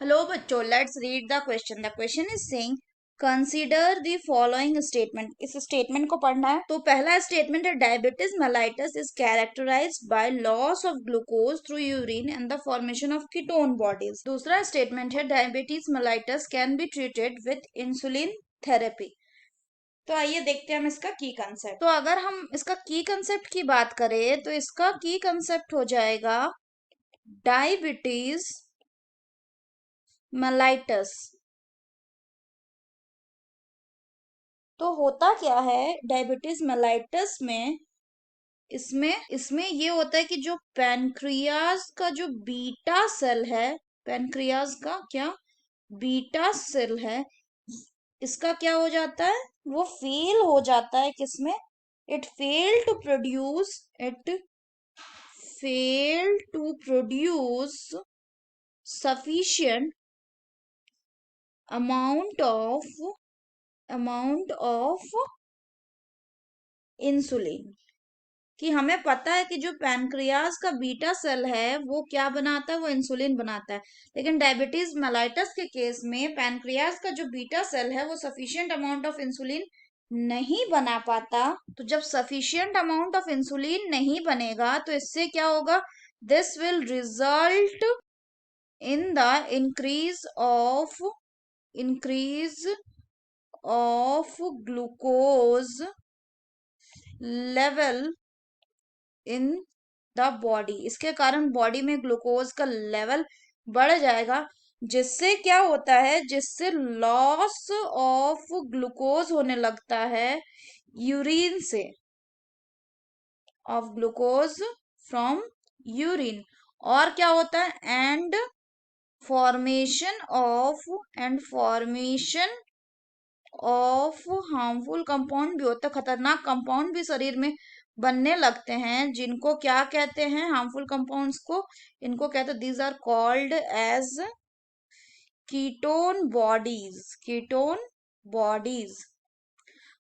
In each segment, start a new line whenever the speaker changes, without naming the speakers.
Hello बच्चों, let's read the question. The question is saying consider the following statement. इस statement को पढ़ना है। तो पहला स्टेटमेंट है diabetes mellitus is characterised by loss of glucose through urine and the formation of ketone bodies. दूसरा statement है diabetes mellitus can be treated with insulin therapy. तो आइए देखते हैं हम इसका की कंसेप्ट। तो अगर हम इसका की कंसेप्ट की बात करें तो इसका की कंसेप्ट हो जाएगा डायबिटीज मेलाइटस। तो होता क्या है डायबिटीज मेलाइटस में, इसमें इसमें ये होता है कि जो पैनक्रियाज का जो बीटा सेल है, पैनक्रियाज का क्या बीटा सेल है, इसका क्या हो जाता है, वो फेल हो जाता है। किसमें? It fail to produce it fail to produce sufficient amount of insulin. कि हमें पता है कि जो पैनक्रियाज का बीटा सेल है वो क्या बनाता है, वो इंसुलिन बनाता है। लेकिन डायबिटीज मेलाइटस के केस में पैनक्रियाज का जो बीटा सेल है वो सफिशिएंट अमाउंट ऑफ इंसुलिन नहीं बना पाता। तो जब सफिशिएंट अमाउंट ऑफ इंसुलिन नहीं बनेगा तो इससे क्या होगा, this will result in the increase of glucose level in the body. इसके कारण बॉडी में ग्लूकोज का लेवल बढ़ जाएगा, जिससे क्या होता है, जिससे लॉस ऑफ ग्लूकोज होने लगता है यूरिन से, ऑफ ग्लूकोज फ्रॉम यूरिन। और क्या होता है, फॉर्मेशन ऑफ हार्मफुल कंपाउंड भी होता है। खतरनाक कंपाउंड भी शरीर में बनने लगते हैं, जिनको क्या कहते हैं, हार्मफुल कंपाउंड्स को, इनको कहते हैं, these are called as ketone bodies.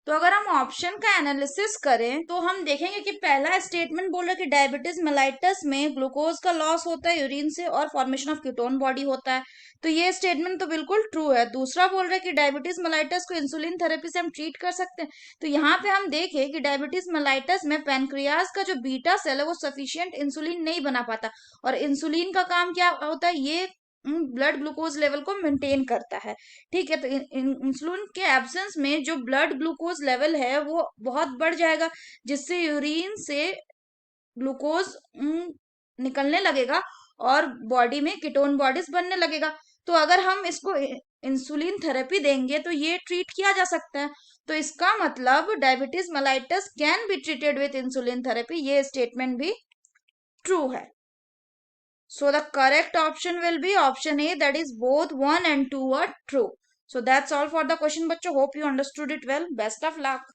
तो अगर हम ऑप्शन का एनालिसिस करें तो हम देखेंगे कि पहला स्टेटमेंट बोल रहा है कि डायबिटीज मेलाइटस में ग्लूकोज का लॉस होता है यूरिन से और फॉर्मेशन ऑफ कीटोन बॉडी होता है। तो ये स्टेटमेंट तो बिल्कुल ट्रू है। दूसरा बोल रहा है कि डायबिटीज मेलाइटस को इंसुलिन थेरेपी से हम ट्रीट कर सकते हैं। तो यहाँ पे हम देखें कि डायबिटीज मेलाइटस में पैनक्रियाज का जो बीटा सेल है वो सफिशियंट इंसुलिन नहीं बना पाता। और इंसुलिन का काम क्या होता है, ये ब्लड ग्लूकोज लेवल को मेंटेन करता है। ठीक है, तो इंसुलिन के एब्सेंस में जो ब्लड ग्लूकोज लेवल है वो बहुत बढ़ जाएगा, जिससे यूरिन से ग्लूकोज निकलने लगेगा और बॉडी में कीटोन बॉडीज बनने लगेगा। तो अगर हम इसको इंसुलिन थेरेपी देंगे तो ये ट्रीट किया जा सकता है। तो इसका मतलब diabetes mellitus can be treated with insulin therapy, ये स्टेटमेंट भी ट्रू है। So the correct option will be option A, that is both 1 and 2 are true. So that's all for the question, bachcho. Hope you understood it well. Best of luck.